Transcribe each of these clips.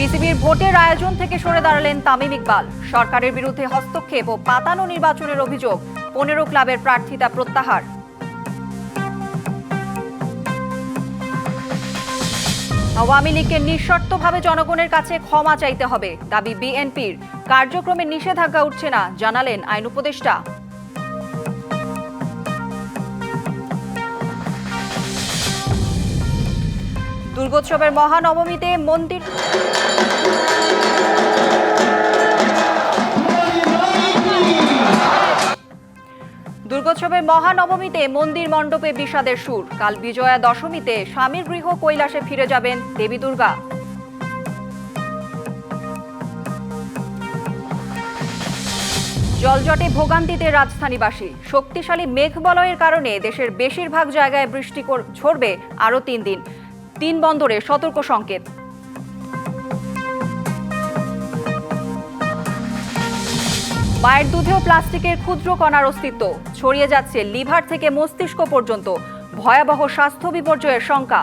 বিসিবির ভোটের আয়োজন থেকে সরে দাঁড়ালেন তামিম ইকবাল। সরকারের বিরুদ্ধে হস্তক্ষেপ ও পাতানো নির্বাচনের অভিযোগ, 15 ক্লাবের প্রার্থিতা প্রত্যাহার। আওয়ামী লীগকে নিঃশর্তভাবে জনগণের কাছে ক্ষমা চাইতে হবে, দাবি বিএনপির। কার্যক্রমে নিষেধাজ্ঞা উঠছে না, জানালেন আইন উপদেষ্টা। দুর্গোৎসবের মহানবমীতে মন্দির মন্দির মণ্ডপে বিষাদের সুর। কাল বিজয়া দশমীতে স্বামীর গৃহ কৈলাসে ফিরে যাবেন দেবী দুর্গা। জলজটে ভোগান্তিতে রাজধানীবাসী। শক্তিশালী মেঘবলয়ের কারণে দেশের বেশিরভাগ জায়গায় বৃষ্টি ঝরবে আরও 3 দিন। 3 বন্দরে সতর্ক সংকেত। মায়ের দুধেও প্লাস্টিকের ক্ষুদ্র কণার অস্তিত্ব, ছড়িয়ে যাচ্ছে লিভার থেকে মস্তিষ্ক পর্যন্ত। ভয়াবহ স্বাস্থ্য বিপর্যয়ের শঙ্কা।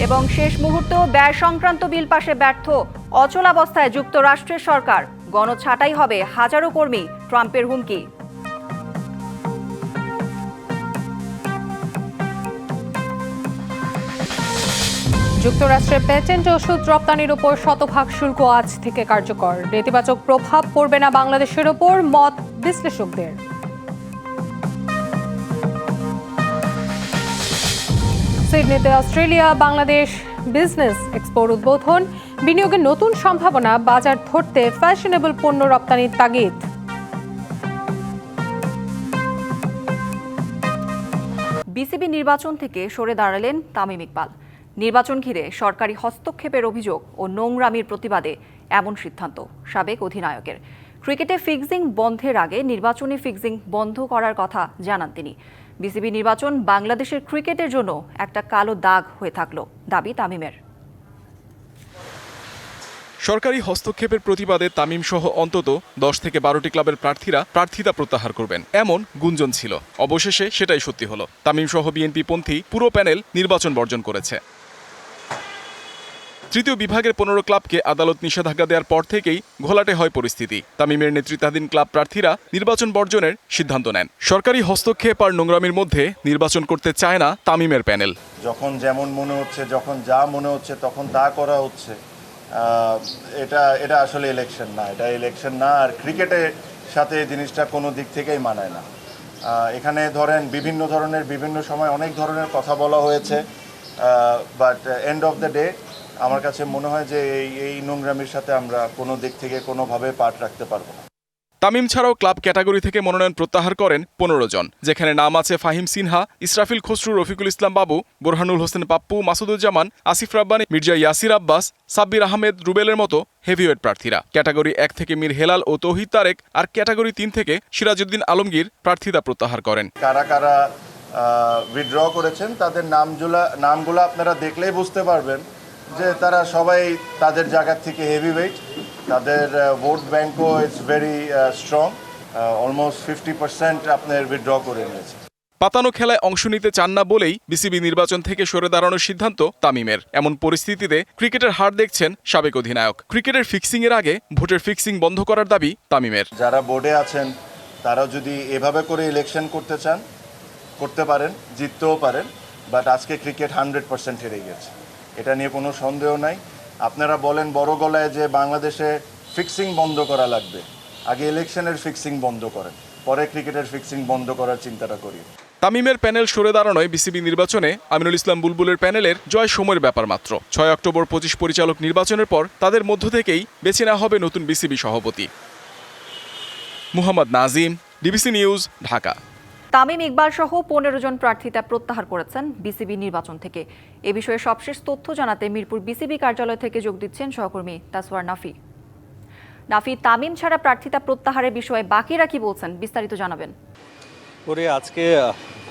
এবং শেষ মুহূর্তেও ব্যয় সংক্রান্ত বিল পাশে ব্যর্থ। অচলাবস্থায় যুক্তরাষ্ট্রের সরকার। গণছাঁটাই হবে হাজারো কর্মী, ট্রাম্পের হুমকি। যুক্তরাষ্ট্রের পেটেন্ট ওষুধ রপ্তানির উপর 100% শুল্ক আজ থেকে কার্যকর। নেতিবাচক প্রভাব পড়বে না বাংলাদেশের ওপর, মত বিশ্লেষকদের। সিডনিতে অস্ট্রেলিয়া বাংলাদেশ বিজনেস এক্সপোর উদ্বোধন। বিনিয়োগের নতুন সম্ভাবনা, বাজার ধরতে ফ্যাশনেবল পণ্য রপ্তানির তাগিদ। বিসিবি নির্বাচন থেকে সরে দাঁড়ালেন তামিম ইকবাল। নির্বাচন ঘিরে সরকারি হস্তক্ষেপের অভিযোগ ও নোংরামির প্রতিবাদে এমন সিদ্ধান্ত সাবেক অধিনায়কের। ক্রিকেটে ফিক্সিং বন্ধের আগে নির্বাচনী ফিক্সিং বন্ধ করার কথা জানান তিনি। বিসিবি নির্বাচন বাংলাদেশের ক্রিকেটের জন্য একটা কালো দাগ হয়ে থাকলো, দাবি তামিমের। সরকারি হস্তক্ষেপের প্রতিবাদে তামিম সহ অন্তত 10 থেকে 12টি ক্লাবের প্রার্থীরা প্রার্থিতা প্রত্যাহার করবেন, এমন গুঞ্জন ছিল। অবশেষে সেটাই সত্যি হলো। তামিম সহ বিএনপি পন্থী পুরো প্যানেল নির্বাচন বর্জন করেছে। তৃতীয় বিভাগের 15 ক্লাবকে আদালত নিষেধাজ্ঞা দেওয়ার পর থেকেই ঘোলাটে হয় পরিস্থিতি। তামিমের নেতৃত্বাধীন ক্লাব প্রার্থীরা নির্বাচন বর্জনের সিদ্ধান্ত নেন। সরকারি হস্তক্ষেপ আর নোংরামির মধ্যে নির্বাচন করতে চায় না তামিমের প্যানেল। যখন যেমন মনে হচ্ছে, যখন যা মনে হচ্ছে তখন তা করা হচ্ছে। এটা আসলে ইলেকশন না, এটা ইলেকশন না। আর ক্রিকেটের সাথে জিনিসটা কোনো দিক থেকেই মানায় না। এখানে ধরেন বিভিন্ন ধরনের বিভিন্ন সময় অনেক ধরনের কথা বলা হয়েছে, but end of the day আমার কাছে মনে হয় যে এই নোংরামির সাথে আমরা কোনো দিক থেকে কোনোভাবে পাট রাখতে পারবো না। তামিম ছাড়াও ক্লাব ক্যাটাগরি থেকে মনোনয়ন প্রত্যাহার করেন 15 জন, যেখানে নাম আছে ফাহিম সিনহা, ইসরাফিল খসরু, রফিকুল ইসলাম বাবু, বোরহানুল হোসেন পাপ্পু, মাসুদুজ্জামান, আসিফ রাব্বানী, মির্জা ইয়াসির আব্বাস, সাব্বির আহমেদ, রুবেলের মতো হেভিওয়েট প্রার্থীরা। ক্যাটাগরি 1 থেকে মীর হেলাল ও তৌহিদ তারেক আর ক্যাটাগরি 3 থেকে সিরাজউদ্দিন আলমগীর প্রার্থিতা প্রত্যাহার করেন। কারা কারা উইথড্র করেছেন তাদের নামগুলো আপনারা দেখলেই বুঝতে পারবেন যে তারা সবাই তাদের জায়গা থেকে হেভিওয়েট। তাদের ভোট ব্যাংকও ইজ ভেরি স্ট্রং। অলমোস্ট 50% আপনার উইথড্র করে নিয়েছে। পাতানো খেলায় অংশ নিতে চান না বলেই বিসিবি নির্বাচন থেকে সরে দাঁড়ানোর সিদ্ধান্ত তামিমের। এমন পরিস্থিতিতে ক্রিকেটের হার দেখছেন সাবেক অধিনায়ক। ক্রিকেটের ফিক্সিং এর আগে ভোটের ফিক্সিং বন্ধ করার দাবি তামিমের। যারা বোর্ডে আছেন তারা যদি এভাবে করে ইলেকশন করতে চান করতে পারেন, জিততেও পারেন, বাট আজকে ক্রিকেট 100% হেরে গেছে, এটা নিয়ে কোনো সন্দেহ নাই। আপনারা বলেন বড় গলায় যে বাংলাদেশে ফিক্সিং বন্ধ করা লাগবে, আগে ইলেকশনের ফিক্সিং বন্ধ করেন, পরে ক্রিকেটের ফিক্সিং বন্ধ করার চিন্তাটা করি। তামিমের প্যানেল সরে দাঁড়ানোয় বিসিবি নির্বাচনে আমিনুল ইসলাম বুলবুলের প্যানেলের জয় সময়ের ব্যাপার মাত্র। 6 অক্টোবর 25 পরিচালক নির্বাচনের পর তাদের মধ্য থেকেই বেছে নেওয়া হবে নতুন বিসিবি সভাপতি। Muhammad Nazim, DBC news, Dhaka. তামিম ইকবাল সহ 15 জন প্রার্থিতা প্রত্যাহার করেছেন বিসিবি নির্বাচন থেকে। এ বিষয়ে সবশেষ তথ্য জানাতে মিরপুর বিসিবি কার্যালয় থেকে যোগ দিচ্ছেন সহকর্মী তাসওয়ার নাফি। নাফি, তামিম ছাড়া প্রার্থিতা প্রত্যাহারের বিষয়ে বাকিরা কি বলছেন, বিস্তারিত জানাবেন। আজকে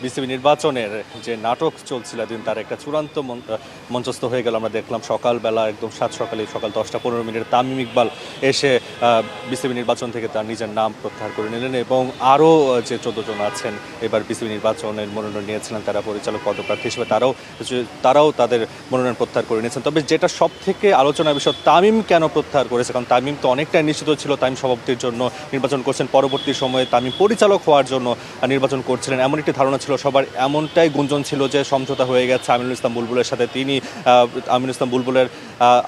বিসিবি নির্বাচনের যে নাটক চলছিল দিন তার একটা চূড়ান্ত মঞ্চস্থ হয়ে গেল। আমরা দেখলাম সকালবেলা একদম সকাল 10টা 15 তামিম ইকবাল এসে বিসিবি নির্বাচন থেকে তার নিজের নাম প্রত্যাহার করে নিলেন এবং আরও যে 14 জন আছেন এবার বিসিবি নির্বাচনের মনোনয়ন নিয়েছিলেন তারা পরিচালক পদপ্রার্থী হিসেবে তারাও তাদের মনোনয়ন প্রত্যাহার করে নিয়েছেন। তবে যেটা সব থেকে আলোচনার বিষয়, তামিম কেন প্রত্যাহার করেছে, কারণ তামিম তো অনেকটাই নিশ্চিত ছিল তামিম সভাপতির জন্য নির্বাচন করছেন, পরবর্তী সময়ে তামিম পরিচালক হওয়ার জন্য নির্বাচন করছিলেন এমন একটি ধারণা ছিল সবার। এমনটাই গুঞ্জন ছিল যে সমঝোতা হয়ে গেছে আমিনুল ইসলাম বুলবুলের সাথে, তিনি আমিনুল ইসলাম বুলবুলের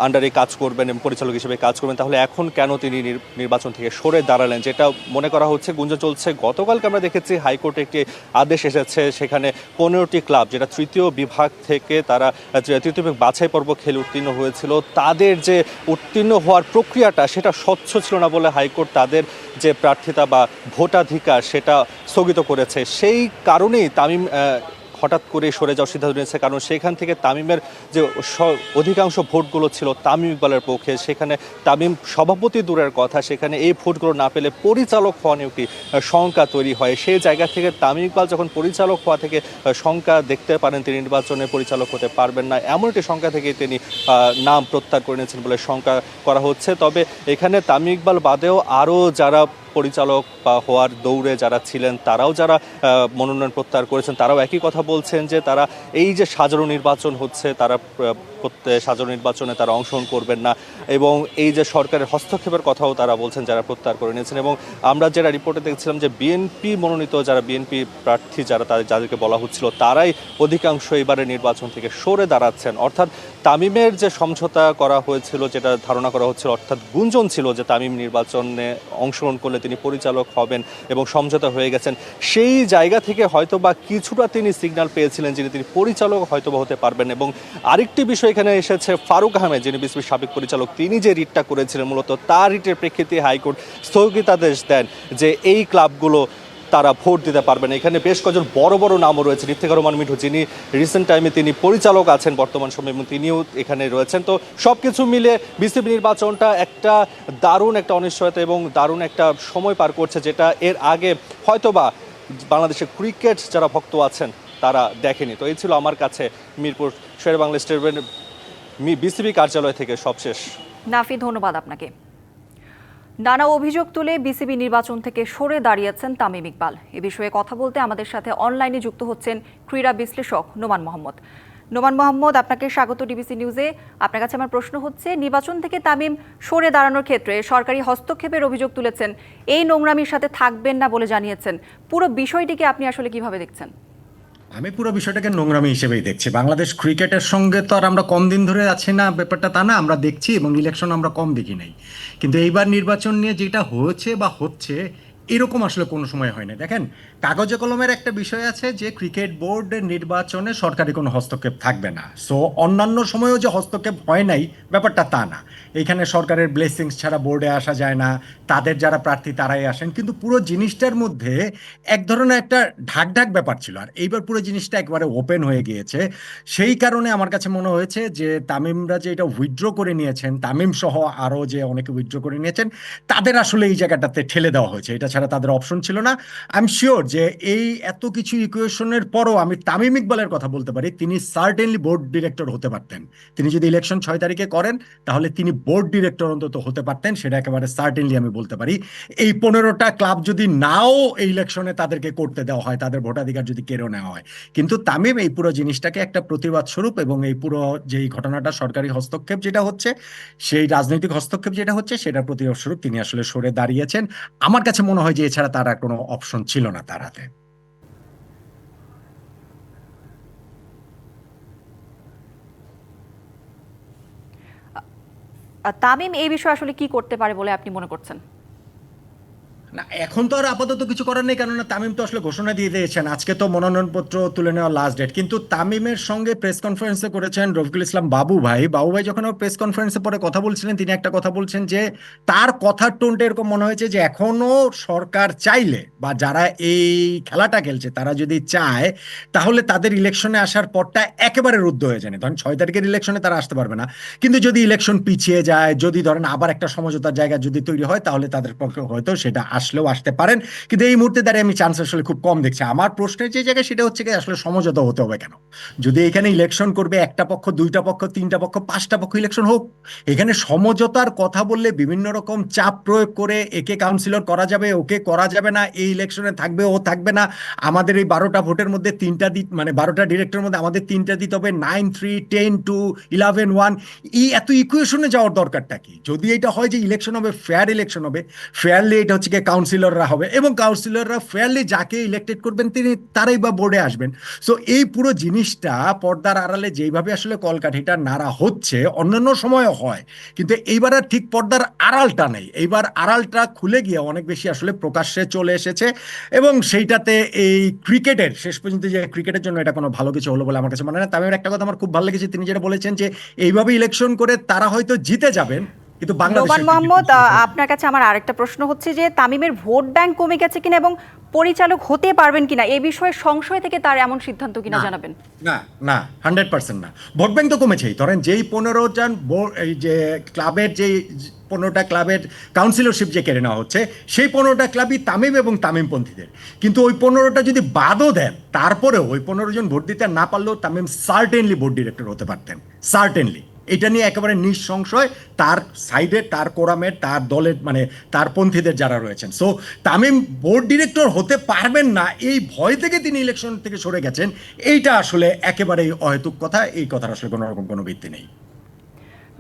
আন্ডারে কাজ করবেন এবং পরিচালক হিসেবে কাজ করবেন। তাহলে এখন কেন তিনি নির্বাচন থেকে সরে দাঁড়ালেন, যেটা মনে করা হচ্ছে, গুঞ্জন চলছে। গতকালকে আমরা দেখেছি হাইকোর্টে একটি আদেশ এসেছে, সেখানে 15টি ক্লাব যেটা তৃতীয় বিভাগ থেকে তারা তৃতীয় বিভাগ বাছাই পর্ব খেলে উত্তীর্ণ হয়েছিল, তাদের যে উত্তীর্ণ হওয়ার প্রক্রিয়াটা সেটা স্বচ্ছ ছিল না বলে হাইকোর্ট তাদের যে প্রার্থিতা বা ভোটাধিকার সেটা স্থগিত করেছে। সেই কারণেই তামিম হঠাৎ করে সরে যাওয়ার সিদ্ধান্ত নিয়েছে, কারণ সেখান থেকে তামিমের যে অধিকাংশ ভোটগুলো ছিল তামিম ইকবালের পক্ষে, সেখানে তামিম সভাপতি দূরের কথা, সেখানে এই ভোটগুলো না পেলে পরিচালক হওয়া নিয়ে একটি শঙ্কা তৈরি হয়। সেই জায়গা থেকে তামিম ইকবাল যখন পরিচালক হওয়া থেকে শঙ্কা দেখতে পারেন তিনি নির্বাচনে পরিচালক হতে পারবেন না, এমন একটি শঙ্কা থেকে তিনি নাম প্রত্যাহার করে নিয়েছেন বলে শঙ্কা করা হচ্ছে। তবে এখানে তামিম ইকবাল বাদেও আরও যারা পরিচালক বা হওয়ার দৌড়ে যারা ছিলেন, তারাও যারা মনোনয়ন প্রত্যাহার করেছেন, তারাও একই কথা বলছেন যে তারা এই যে সাজানো নির্বাচন হচ্ছে, তারা সাজানো নির্বাচনে তারা অংশগ্রহণ করবেন না এবং এই যে সরকারের হস্তক্ষেপের কথাও তারা বলছেন যারা প্রত্যাহার করে নিয়েছেন। এবং আমরা যারা রিপোর্টে দেখছিলাম যে বিএনপি মনোনীত যারা বিএনপি প্রার্থী যাদেরকে বলা হচ্ছিল, তারাই অধিকাংশ এবারে নির্বাচন থেকে সরে দাঁড়াচ্ছেন। অর্থাৎ তামিমের যে সমঝোতা করা হয়েছিল, যেটা ধারণা করা হচ্ছিল, অর্থাৎ গুঞ্জন ছিল যে তামিম নির্বাচনে অংশগ্রহণ করলে তিনি পরিচালক হবেন এবং সমঝোতা হয়ে গেছেন, সেই জায়গা থেকে হয়তোবা কিছুটা তিনি সিগন্যাল পেয়েছিলেন যে তিনি পরিচালক হয়তোবা হতে পারবেন। এবং আরেকটি বিষয় এখানে এসেছে, ফারুক আহমেদ যিনি বিসিবির সাবেক পরিচালক, তিনি যে রিটটা করেছিলেন মূলত তার রিটের প্রেক্ষিতে হাইকোর্ট স্থগিতাদেশ দেন যে এই ক্লাবগুলো তারা ভোট দিতে পারবেন। এখানে বেশ কয়েকজন বড় বড় নামও রয়েছে, ইফতেখার রহমান মিঠু যিনি রিসেন্ট টাইমে তিনি পরিচালক আছেন বর্তমান সময়ে এবং তিনিও এখানে রয়েছেন। তো সব কিছু মিলে বিসিবি নির্বাচনটা একটা দারুণ একটা অনিশ্চয়তা এবং দারুণ একটা সময় পার করছে, যেটা এর আগে হয়তোবা বাংলাদেশের ক্রিকেট যারা ভক্ত আছেন তারা দেখেনি। তো এই ছিল আমার কাছে মিরপুর শের বাংলা স্টেডিয়ামের বিসিবি কার্যালয় থেকে সবশেষ। নাফি, ধন্যবাদ আপনাকে। নানা অভিযোগ তুলে বিসিবি নির্বাচন থেকে সরে দাঁড়িয়েছেন তামিম ইকবাল। এ বিষয়ে কথা বলতে আমাদের সাথে অনলাইনে যুক্ত হচ্ছেন ক্রীড়া বিশ্লেষক নোমান মোহাম্মদ। নোমান মোহাম্মদ, আপনাকে স্বাগত ডিবিসি নিউজে। আপনার কাছে আমার প্রশ্ন হচ্ছে, নির্বাচন থেকে তামিম সরে দাঁড়ানোর ক্ষেত্রে সরকারি হস্তক্ষেপের অভিযোগ তুলেছেন, এই নোংরামির সাথে থাকবেন না বলে জানিয়েছেন। পুরো বিষয়টিকে আপনি আসলে কিভাবে দেখছেন? আমি পুরো বিষয়টাকে নোংরামি হিসেবেই দেখছি। বাংলাদেশ ক্রিকেটের সঙ্গে তো আর আমরা কম দিন ধরে আছি না, ব্যাপারটা তা না, আমরা দেখছি এবং ইলেকশন আমরা কম দেখি নাই। কিন্তু এইবার নির্বাচন নিয়ে যেটা হয়েছে বা হচ্ছে, এরকম আসলে কোনো সময় হয় না। দেখেন, কাগজে কলমের একটা বিষয় আছে যে ক্রিকেট বোর্ডের নির্বাচনে সরকারি কোনো হস্তক্ষেপ থাকবে না। সো অন্যান্য সময়েও যে হস্তক্ষেপ হয় নাই, ব্যাপারটা তা না। এইখানে সরকারের ব্লেসিংস ছাড়া বোর্ডে আসা যায় না, তাদের যারা প্রার্থী তারাই আসেন। কিন্তু পুরো জিনিসটার মধ্যে এক ধরনের একটা ঢাক ব্যাপার ছিল, আর এইবার পুরো জিনিসটা একবারে ওপেন হয়ে গিয়েছে। সেই কারণে আমার কাছে মনে হয়েছে যে তামিমরা যে এটা উইথড্র করে নিয়েছেন, তামিম সহ আরও যে অনেকে উইথড্র করে নিয়েছেন, তাদের আসলে এই জায়গাটাতে ঠেলে দেওয়া হয়েছে, এটা ছাড়া তাদের অপশন ছিল না। আই এম শিওর যে এই এত কিছু ইকুয়েশনের পরও আমি তামিম ইকবালের কথা বলতে পারি, তিনি সার্টেনলি বোর্ড ডিরেক্টর হতে পারতেন। তিনি যদি ইলেকশন 6 তারিখে করেন তাহলে তিনি বোর্ড ডিরেক্টর অন্তত হতে পারতেন, সেটা একেবারে সার্টেনলি আমি বলতে পারি। এই 15টা ক্লাব যদি নাও এই ইলেকশনে তাদেরকে করতে দেওয়া হয়, তাদের ভোটাধিকার যদি কেড়ে নেওয়া হয়, কিন্তু তামিম এই পুরো জিনিসটাকে একটা প্রতিবাদ স্বরূপ এবং এই পুরো যেই ঘটনাটা সরকারি হস্তক্ষেপ যেটা হচ্ছে, সেই রাজনৈতিক হস্তক্ষেপ যেটা হচ্ছে, সেটার প্রতিবাদ স্বরূপ তিনি আসলে সরে দাঁড়িয়েছেন। আমার কাছে মনে হয় যে এছাড়া তার আর কোনো অপশন ছিল না তার হাতে। তামিম এই বিষয়ে আসলে কি করতে পারে বলে আপনি মনে করছেন? না, এখন তো আর আপাতত কিছু করার নেই, কেননা তামিম তো আসলে ঘোষণা দিয়ে দিয়েছেন আজকে তো মনোনয়নপত্র তুলে নেওয়ার লাস্ট ডেট। কিন্তু তামিমের সঙ্গে প্রেস কনফারেন্সে করেছেন রফিকুল ইসলাম বাবু ভাই যখন প্রেস কনফারেন্সে পরে কথা বলছিলেন, তিনি একটা কথা বলছেন যে তার কথার টোনটা এরকম মনে হয়েছে যে এখনো সরকার চাইলে বা যারা এই খেলাটা খেলছে তারা যদি চায় তাহলে তাদের ইলেকশনে আসার পরটা একেবারে রুদ্ধ হয়ে যায়। ধরেন 6 তারিখের ইলেকশনে তারা আসতে পারবে না, কিন্তু যদি ইলেকশন পিছিয়ে যায়, যদি ধরেন আবার একটা সমঝোতার জায়গা যদি তৈরি হয়, তাহলে তাদের পক্ষে হয়তো সেটা আসবে। আসলেও আসতে পারেন, কিন্তু এই মুহূর্তে দাঁড়িয়ে আমি চান্স আসলে খুব কম দেখছি। আমার প্রশ্নের যে জায়গায় সেটা হচ্ছে কি আসলে সমঝোতা হতে হবে কেন? যদি এখানে ইলেকশন করবে একটা পক্ষ, দুইটা পক্ষ, তিনটা পক্ষ, পাঁচটা পক্ষ, ইলেকশন হোক। এখানে সমঝোতার কথা বললে বিভিন্ন রকম চাপ প্রয়োগ করে একে কাউন্সিলর করা যাবে, ওকে করা যাবে না, এই ইলেকশনে থাকবে, ও থাকবে না, আমাদের এই 12টা ভোটের মধ্যে 3টা মানে 12টা ডিরেক্টরের মধ্যে আমাদের 3টা দিতে হবে, 9, 3, 10, 2, 11, 1, এই এত ইকুয়েশনে যাওয়ার দরকারটা কি? যদি এটা হয় যে ইলেকশন হবে, ফেয়ার ইলেকশন হবে, ফেয়ারলি এটা হচ্ছে কি কাউন্সিলররা হবে, এবং কাউন্সিলররা ফেয়ারলি যাকে ইলেক্টেড করবেন তিনি তারাই বা বোর্ডে আসবেন। সো এই পুরো জিনিসটা পর্দার আড়ালে যেইভাবে আসলে কলকাঠিটা নাড়া হচ্ছে, অন্যান্য সময়ও হয়, কিন্তু এইবার আর ঠিক পর্দার আড়ালটা নেই। এইবার আড়ালটা খুলে গিয়ে অনেক বেশি আসলে প্রকাশ্যে চলে এসেছে, এবং সেইটাতে এই ক্রিকেটের শেষ পর্যন্ত যে ক্রিকেটের জন্য এটা কোনো ভালো কিছু হলো বলে আমার কাছে মনে হয় না। তামিমের একটা কথা আমার খুব ভালো লেগেছে, তিনি যেটা বলেছেন যে এইভাবে ইলেকশন করে তারা হয়তো জিতে যাবেন, কিন্তু নোমান বাংলাদেশের মোহাম্মদ, আপনার কাছে আমার আরেকটা প্রশ্ন হচ্ছে যে তামিমের ভোট ব্যাংক কমে গেছে কিনা এবং পরিচালক হতে পারবেন কিনা, এই বিষয়ে সংশয় থেকে তার এমন সিদ্ধান্ত কিনা জানাবেন। না না, 100% না। ভোট ব্যাংক তো কমেছেই। ধরেন যেই 15 জন এই যে ক্লাবের যেই 15টা ক্লাবের কাউন্সিলরশিপ যে কেড়ে নেওয়া হচ্ছে, সেই 15টা ক্লাবই তামিম এবং তামিমপন্থীদের। কিন্তু ওই 15টা যদি বাদও দেন, তারপরেও ওই 15 জন ভোট দিতে না পারলেও তামিম সার্টেনলি বোর্ড ডিরেক্টর হতে পারতেন, সার্টেনলি। এটা নিয়ে একেবারে নিঃসংশয় তার সাইডে, তার কোরামের, তার দলের মানে তার পন্থীদের যারা রয়েছেন। সো তামিম বোর্ড ডিরেক্টর হতে পারবেন না এই ভয় থেকে তিনি ইলেকশন থেকে সরে গেছেন, এইটা আসলে একেবারেই অহেতুক কথা। এই কথার আসলে কোনো রকম কোনো ভিত্তি নেই।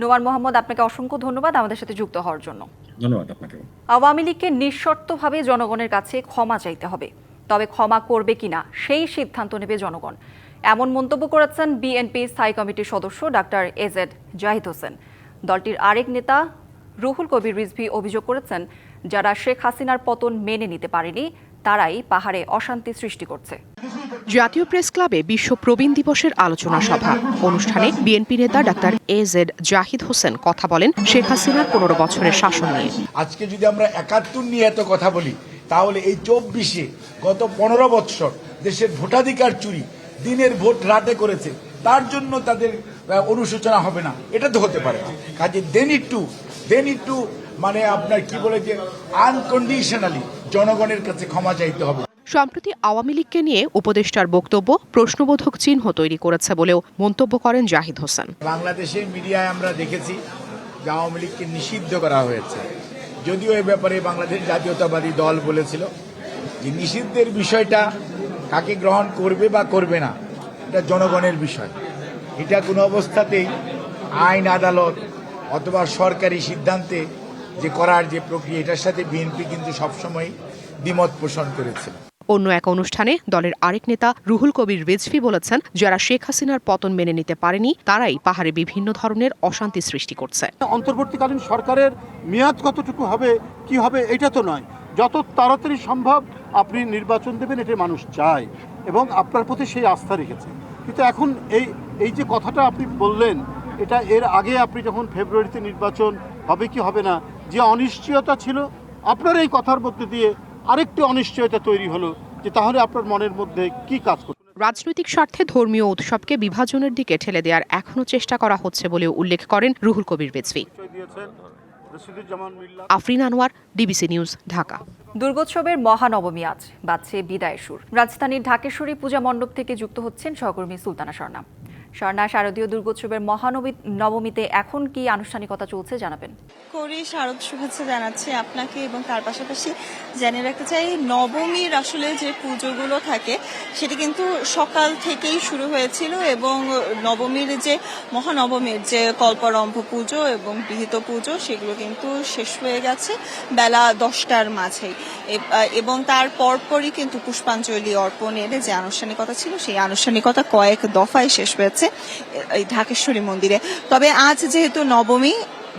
নোমান মোহাম্মদ, আপনাকে অসংখ্য ধন্যবাদ আমাদের সাথে যুক্ত হওয়ার জন্য। ধন্যবাদ আপনাকে। আওয়ামী লীগকে নিঃশর্তভাবে জনগণের কাছে ক্ষমা চাইতে হবে, তবে ক্ষমা করবে কিনা সেই সিদ্ধান্ত নেবে জনগণ, এমন মন্তব্য করেছেন বিএনপি স্থায়ী কমিটির সদস্য ডাক্তার এজেড জাহিদ হোসেন। দলটির আরেক নেতা রুহুল কবির রিজভী অভিযোগ করেছেন, যারা শেখ হাসিনার পতন মেনে নিতে পারেনি তারাই পাহাড়ে অশান্তি সৃষ্টি করছে। জাতীয় প্রেস ক্লাবে বিশ্ব প্রবীণ দিবসের আলোচনা সভা অনুষ্ঠানে বিএনপি নেতা ডাক্তার এজেড জাহিদ হোসেন কথা বলেন শেখ হাসিনার 15 বছরের শাসন নিয়ে। আজকে যদি আমরা 71 নিয়ে এত কথা বলি, তাহলে এই 24-এ গত 15 বছর দেশের ভোটাধিকার চুরি, দিনের ভোট রাতে করেছে, তার জন্য তাদের অনুশোচনা হবে না, এটা তো হতে পারে না। কাজে দেন একটু মানে আপনার কি বলে যে আনকন্ডিশনালি জনগণের কাছে ক্ষমা চাইতে হবে। সম্প্রতি আওয়ামী লীগকে নিয়ে উপদেষ্টার বক্তব্য প্রশ্নবোধক চিহ্ন তৈরি করেছে বলেও মন্তব্য করেন জাহিদ হোসেন। বাংলাদেশের মিডিয়ায় আমরা দেখেছি যে আওয়ামী লীগকে নিষিদ্ধ করা হয়েছে, যদিও এ ব্যাপারে বাংলাদেশ জাতীয়তাবাদী দল বলেছিল যে নিষিদ্ধের বিষয়টা কাকে গ্রহণ করবে বা করবে না এটা জনগণের বিষয়। এটা কোনো অবস্থাতেই আইন আদালত অথবা সরকারি সিদ্ধান্তে যে করার যে প্রক্রিয়া, এটার সাথে বিএনপি কিন্তু সবসময় দ্বিমত পোষণ করেছে। অন্য এক অনুষ্ঠানে দলের আরেক নেতা রুহুল কবির রিজভী বলেছেন, যারা শেখ হাসিনার পতন মেনে নিতে পারেনি তারাই পাহাড়ে বিভিন্ন ধরনের অশান্তি সৃষ্টি করছে। অন্তর্বর্তীকালীন সরকারের মেয়াদ কতটুকু হবে কি হবে এটা তো নয়, যত তাড়াতাড়ি সম্ভব আপনি নির্বাচন দেবেন, এটা মানুষ চায় এবং আপনার প্রতি সেই আস্থা রেখেছে। কিন্তু এখন এই যে কথাটা আপনি বললেন, এটা এর আগে আপনি যখন ফেব্রুয়ারিতে নির্বাচন হবে কি হবে না যে অনিশ্চয়তা ছিল, আপনার এই কথার মধ্যে দিয়ে আরেকটি অনিশ্চয়তা তৈরি হলো যে তাহলে আপনার মনের মধ্যে কি কাজ করছে। রাজনৈতিক স্বার্থে ধর্মীয় উৎসবকে বিভাজনের দিকে ঠেলে দেওয়ার এখনো চেষ্টা করা হচ্ছে বলেও উল্লেখ করেন রুহুল কবির রিজভী। Afrin Anwar, DBC news, Dhaka. দুর্গোৎসবের মহানবমী আজ বাজছে বিদায়ের সুর। রাজধানীর ঢাকেশ্বরী পূজা মণ্ডপ থেকে যুক্ত হচ্ছেন সহকর্মী সুলতানা স্বর্ণা। স্বর্ণা, শারদীয় দুর্গোৎসবের মহানবমীতে এখন কি আনুষ্ঠানিকতা চলছে জানাবেন? শারদ শুভেচ্ছা জানাচ্ছি আপনাকে এবং তার পাশাপাশি জানিয়ে রাখতে চাই, নবমীর আসলে যে পুজোগুলো থাকে সেটি কিন্তু সকাল থেকেই শুরু হয়েছিল এবং নবমীর যে মহানবমীর যে কল্পরম্ভ পুজো এবং বিহিত পুজো সেগুলো কিন্তু শেষ হয়ে গেছে বেলা 10টার মাঝেই, এবং তার পরপরই কিন্তু পুষ্পাঞ্জলি অর্পণের যে আনুষ্ঠানিকতা ছিল সেই আনুষ্ঠানিকতা কয়েক দফায় শেষ হয়েছে এই ঢাকেশ্বরী মন্দিরে। তবে আজ যেহেতু নবমী,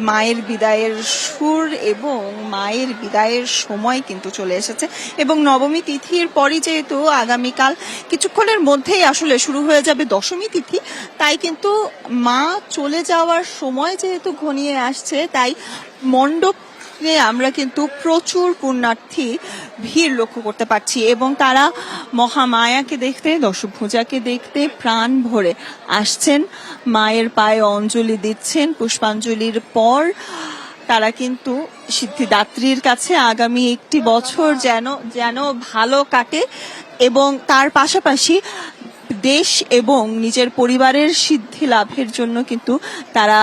মায়ের বিদায়ের সুর এবং মায়ের বিদায়ের সময় কিন্তু চলে এসেছে এবং নবমী তিথির পরই যেহেতু আগামীকাল কিছুক্ষণের মধ্যেই আসলে শুরু হয়ে যাবে দশমী তিথি, তাই কিন্তু মা চলে যাওয়ার সময় যেহেতু ঘনিয়ে আসছে, তাই মণ্ডপ আমরা কিন্তু প্রচুর পুণ্যার্থী ভিড় লক্ষ্য করতে পারছি এবং তারা মহামায়াকে দেখতে, দশভুজাকে দেখতে প্রাণ ভরে আসছেন, মায়ের পায়ে অঞ্জলি দিচ্ছেন। পুষ্পাঞ্জলির পর তারা কিন্তু সিদ্ধিদাত্রীর কাছে আগামী একটি বছর যেন যেন ভালো কাটে এবং তার পাশাপাশি দেশ এবং নিজের পরিবারের সিদ্ধি লাভের জন্য কিন্তু তারা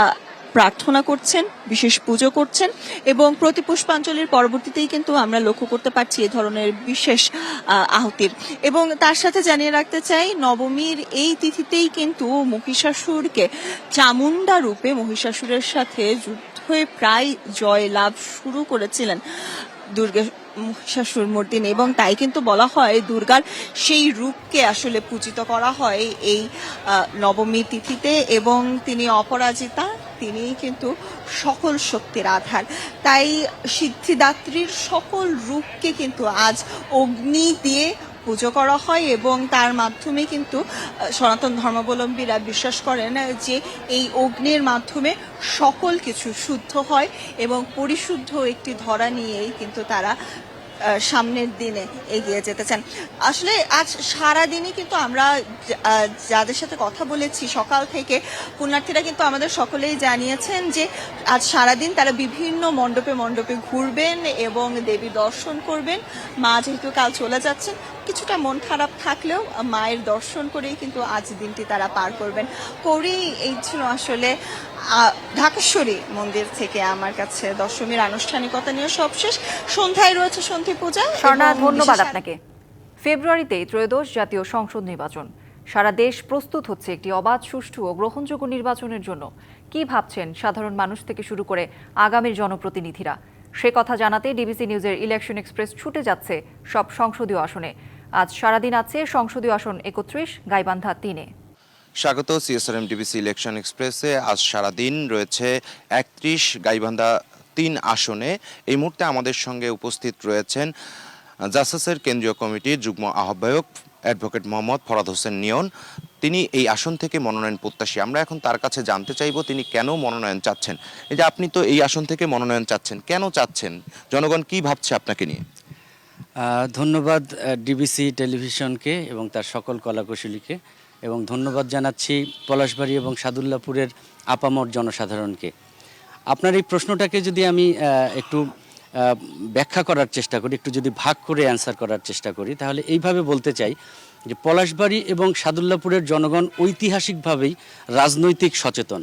প্রার্থনা করছেন, বিশেষ পুজো করছেন এবং প্রতি পুষ্পাঞ্জলির পরবর্তীতেই কিন্তু আমরা লক্ষ্য করতে পারছি এই ধরনের বিশেষ আহুতির। এবং তার সাথে জানিয়ে রাখতে চাই, নবমীর এই তিথিতেই কিন্তু মহিষাসুরকে চামুণ্ডা রূপে মহিষাসুরের সাথে যুদ্ধ হয়ে প্রায় জয় লাভ শুরু করেছিলেন দুর্গা মহিষাসুর মর্দিনী এবং তাই কিন্তু বলা হয় দুর্গার সেই রূপকে আসলে পূজিত করা হয় এই নবমী তিথিতে এবং তিনি অপরাজিতা, তিনি কিন্তু সকল শক্তির আধার। তাই সিদ্ধিদাত্রীর সকল রূপকে কিন্তু আজ অগ্নি দিয়ে পুজো করা হয় এবং তার মাধ্যমে কিন্তু সনাতন ধর্মাবলম্বীরা বিশ্বাস করেন যে এই অগ্নির মাধ্যমে সকল কিছু শুদ্ধ হয় এবং পরিশুদ্ধ একটি ধরা নিয়েই কিন্তু তারা সামনের দিনে এগিয়ে যেতে চান। আসলে আজ সারাদিনই কিন্তু আমরা যাদের সাথে কথা বলেছি সকাল থেকে, পুণ্যার্থীরা কিন্তু আমাদের সকলেই জানিয়েছেন যে আজ সারাদিন তারা বিভিন্ন মণ্ডপে মণ্ডপে ঘুরবেন এবং দেবী দর্শন করবেন। মা যেহেতু কাল চলে যাচ্ছেন, কিছুটা মন খারাপ থাকলেও মায়ের দর্শন করেই কিন্তু আজ দিনটি তারা পার করবেন। এই ছিল আসলে ঢাকেশ্বরী মন্দির থেকে আমার কাছে দশমীর আনুষ্ঠানিকতা নিয়ে সব শেষ। সন্ধ্যায় রয়েছে সন্ধি পূজা। স্বর্ণা, ধন্যবাদ আপনাকে। ফেব্রুয়ারিতে ত্রয়োদশ জাতীয় সংসদ নির্বাচন। সারা দেশ প্রস্তুত হচ্ছে একটি অবাধ, সুষ্ঠু ও গ্রহণযোগ্য নির্বাচনের জন্য। কি ভাবছেন সাধারণ মানুষ থেকে শুরু করে আগামীর জনপ্রতিনিধিরা? সে কথা জানাতে ডিবিসি নিউজের ইলেকশন এক্সপ্রেস ছুটে যাচ্ছে সব সংসদীয় আসনে। আজ সারাদিন আছে সংসদীয় আসন 31, গাইবান্ধা 3-এ। স্বাগত সিএসআরএম ডিবিসি ইলেকশন এক্সপ্রেসে। আজ সারাদিন রয়েছে 31, গাইবান্ধা 3 আসনে। এই মুহূর্তে আমাদের সঙ্গে উপস্থিত রয়েছেন জাসাসের কেন্দ্রীয় কমিটির যুগ্ম আহ্বায়ক অ্যাডভোকেট মোহাম্মদ ফরাদ হোসেন নিয়ন। তিনি এই আসন থেকে মনোনয়ন প্রত্যাশী। আমরা এখন তার কাছে জানতে চাইব তিনি কেন মনোনয়ন চাচ্ছেন। এই যে আপনি তো এই আসন থেকে মনোনয়ন চাচ্ছেন, কেন চাচ্ছেন? জনগণ কি ভাবছে আপনাকে নিয়ে? ধন্যবাদ ডিবিসি টেলিভিশনকে এবং তার সকল কলাকুশলীকে, এবং ধন্যবাদ জানাচ্ছি পলাশবাড়ী এবং সাদুল্লাপুরের আপামর জনসাধারণকে। আপনার এই প্রশ্নটাকে যদি আমি একটু ব্যাখ্যা করার চেষ্টা করি, একটু যদি ভাগ করে অ্যান্সার করার চেষ্টা করি, তাহলে এইভাবে বলতে চাই যে পলাশবাড়ী এবং সাদুল্লাপুরের জনগণ ঐতিহাসিকভাবেই রাজনৈতিক সচেতন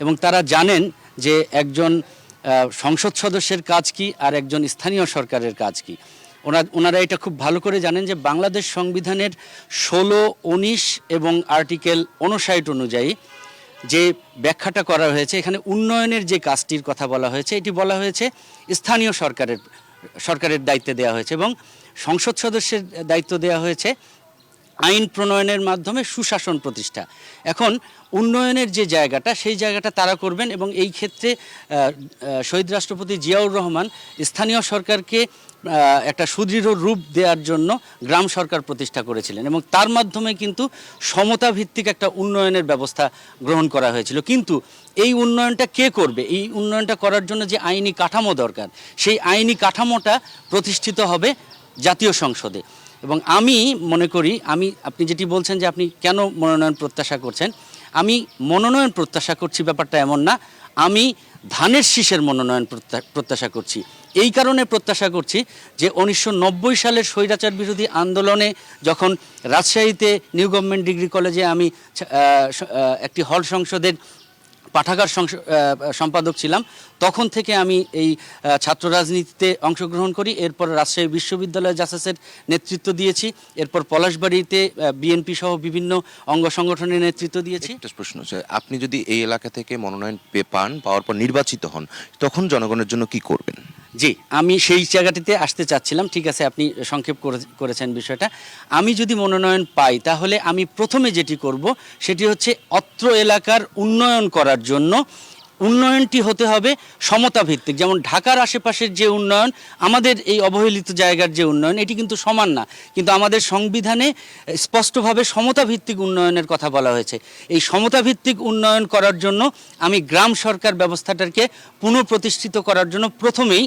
এবং তারা জানেন যে একজন সংসদ সদস্যের কাজ কি আর একজন স্থানীয় সরকারের কাজ কি। ওনারা এটা খুব ভালো করে জানেন যে বাংলাদেশ সংবিধানের 16, 19 এবং আর্টিকেল 59 অনুযায়ী যে ব্যাখ্যাটা করা হয়েছে, এখানে উন্নয়নের যে কাজটির কথা বলা হয়েছে, এটি বলা হয়েছে স্থানীয় সরকারের দায়িত্বে দেওয়া হয়েছে এবং সংসদ সদস্যের দায়িত্ব দেওয়া হয়েছে আইন প্রণয়নের মাধ্যমে সুশাসন প্রতিষ্ঠা। এখন উন্নয়নের যে জায়গাটা, সেই জায়গাটা তারা করবেন এবং এই ক্ষেত্রে শহীদ রাষ্ট্রপতি জিয়াউর রহমান স্থানীয় সরকারকে একটা সুদৃঢ় রূপ দেওয়ার জন্য গ্রাম সরকার প্রতিষ্ঠা করেছিলেন এবং তার মাধ্যমে কিন্তু সমতা ভিত্তিক একটা উন্নয়নের ব্যবস্থা গ্রহণ করা হয়েছিল। কিন্তু এই উন্নয়নটা কে করবে? এই উন্নয়নটা করার জন্য যে আইনি কাঠামো দরকার, সেই আইনি কাঠামোটা প্রতিষ্ঠিত হবে জাতীয় সংসদে। এবং আমি মনে করি, আপনি যেটি বলছেন যে আপনি কেন মনোনয়ন প্রত্যাশা করছেন, আমি মনোনয়ন প্রত্যাশা করছি ব্যাপারটা এমন না। আমি ধানের শীষের মনোনয়ন প্রত্যাশা করছি। এই কারণে প্রত্যাশা করছি যে 1990 সালের স্বৈরাচার বিরোধী আন্দোলনে যখন রাজশাহীতে নিউ গভর্নমেন্ট ডিগ্রি কলেজে আমি একটি হল সংসদের পাঠাগার সম্পাদক ছিলাম, তখন থেকে আমি এই ছাত্র রাজনীতিতে অংশগ্রহণ করি। এরপর রাজশাহী বিশ্ববিদ্যালয়ে জাসাসের নেতৃত্ব দিয়েছি, এরপর পলাশবাড়িতে বিএনপি সহ বিভিন্ন অঙ্গ সংগঠনের নেতৃত্ব দিয়েছি। একটা প্রশ্ন, আপনি যদি এই এলাকা থেকে মনোনয়ন পাওয়ার পর নির্বাচিত হন, তখন জনগণের জন্য কি করবেন? জি, আমি সেই জায়গাটিতে আসতে চাচ্ছিলাম। ঠিক আছে, আপনি সংক্ষেপ করেছেন বিষয়টা। আমি যদি মনোনয়ন পাই, তাহলে আমি প্রথমে যেটি করব সেটি হচ্ছে অত্র এলাকার উন্নয়ন করার জন্য উন্নয়নটি হতে হবে সমতা ভিত্তিক। যেমন ঢাকার আশেপাশের যে উন্নয়ন, আমাদের এই অবহেলিত জায়গার যে উন্নয়ন, এটি কিন্তু সমান না, কিন্তু আমাদের সংবিধানে স্পষ্টভাবে সমতা ভিত্তিক উন্নয়নের কথা বলা হয়েছে। এই সমতা ভিত্তিক উন্নয়ন করার জন্য আমি গ্রাম সরকার ব্যবস্থাটাকে পুনঃপ্রতিষ্ঠিত করার জন্য প্রথমেই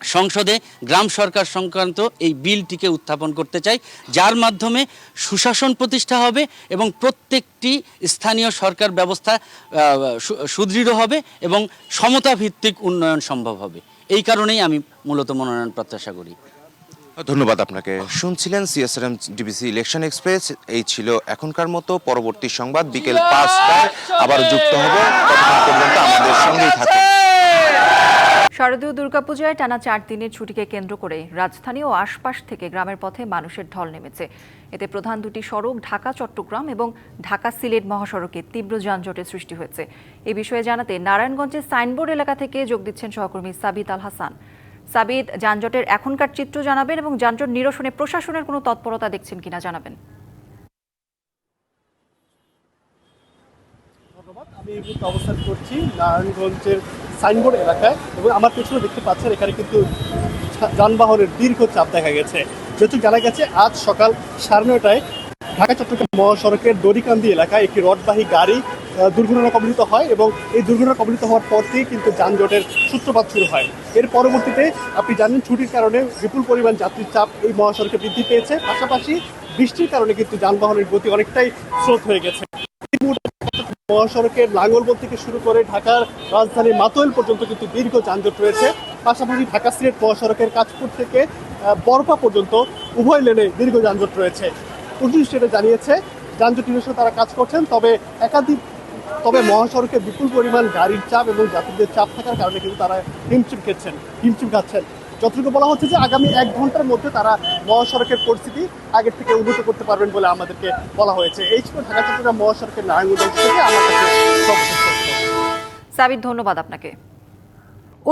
সংসদে গ্রাম সরকার সংক্রান্ত এই বিলটিকে উত্থাপন করতে চাই, যার মাধ্যমে সুশাসন প্রতিষ্ঠা হবে এবং প্রত্যেকটি স্থানীয় সরকার ব্যবস্থা সুদৃঢ় হবে এবং সমতা ভিত্তিক উন্নয়ন সম্ভব হবে। এই কারণেই আমি মূলত মনোনয়ন প্রত্যাশা করি। ধন্যবাদ আপনাকে। শুনছিলেন সিএসআরএম ডিবিসি ইলেকশন এক্সপ্রেস। এই ছিল এখনকার মতো। পরবর্তী সংবাদ বিকেল 5টায় আবার যুক্ত হব। ততক্ষণ পর্যন্ত আমাদের সঙ্গেই থাকুন। শারদীয় দুর্গাপূজায় টানা 4 দিনের ছুটিকে কেন্দ্র করে রাজধানী ও আশপাশ থেকে গ্রামের পথে মানুষের ঢল নেমেছে। এতে প্রধান দুটি সড়ক ঢাকা চট্টগ্রাম এবং ঢাকা সিলেট মহাসড়কে তীব্র যানজটের সৃষ্টি হয়েছে। এ বিষয়ে জানাতে নারায়ণগঞ্জের সাইনবোর্ড এলাকা থেকে যোগ দিচ্ছেন সহকর্মী সাবিত আল হাসান। সাবিত, যানজটের এখনকার চিত্র জানাবেন এবং যানজট নিরসনে প্রশাসনের কোনো তৎপরতা দেখছেন কিনা জানাবেন। আমি এই মুহূর্তে অবস্থান করছি নারায়ণগঞ্জের সাইনবোর্ড এলাকায় এবং আমার পেছনে দেখতে পাচ্ছেন এখানে কিন্তু যানবাহনের দীর্ঘ চাপ দেখা গেছে। যেহেতু জানা গেছে আজ সকাল 9:30টায় ঢাকা চট্টগ্রাম মহাসড়কের দড়িকান্দি এলাকায় একটি রডবাহী গাড়ি দুর্ঘটনা কবলিত হয় এবং এই দুর্ঘটনা কবলিত হওয়ার পর থেকেই কিন্তু যানজটের সূত্রপাত শুরু হয়। এর পরবর্তীতে আপনি জানেন ছুটির কারণে বিপুল পরিমাণ যাত্রীর চাপ এই মহাসড়কে বৃদ্ধি পেয়েছে। পাশাপাশি বৃষ্টির কারণে কিন্তু যানবাহনের গতি অনেকটাই স্রোত হয়ে গেছে। মহাসড়কের লাঙ্গলবন থেকে শুরু করে ঢাকার রাজধানী মাতোয়াল পর্যন্ত কিন্তু দীর্ঘ যানজট রয়েছে। পাশাপাশি ঢাকা সিলেট মহাসড়কের কাঁচপুর থেকে বরপা পর্যন্ত উভয় লেনে দীর্ঘ যানজট রয়েছে। পুলিশ সেটা জানিয়েছে যানজট নিরসনে তারা কাজ করছেন, তবে মহাসড়কে বিপুল পরিমাণ গাড়ির চাপ এবং যাত্রীদের চাপ থাকার কারণে কিন্তু তারা হিমশিম খাচ্ছেন। যতটুকু বলা হচ্ছে যে আগামী 1 ঘন্টার মধ্যে তারা মহাসড়কের পরিস্থিতি আগের থেকে উন্নত করতে পারবেন বলে আমাদেরকে বলা হয়েছে। এই ছিল ঢাকা চট্টগ্রাম মহাসড়কের নারায়ণগঞ্জ থেকে আমার কাছে সর্বশেষ তথ্য। সাবিত, ধন্যবাদ আপনাকে।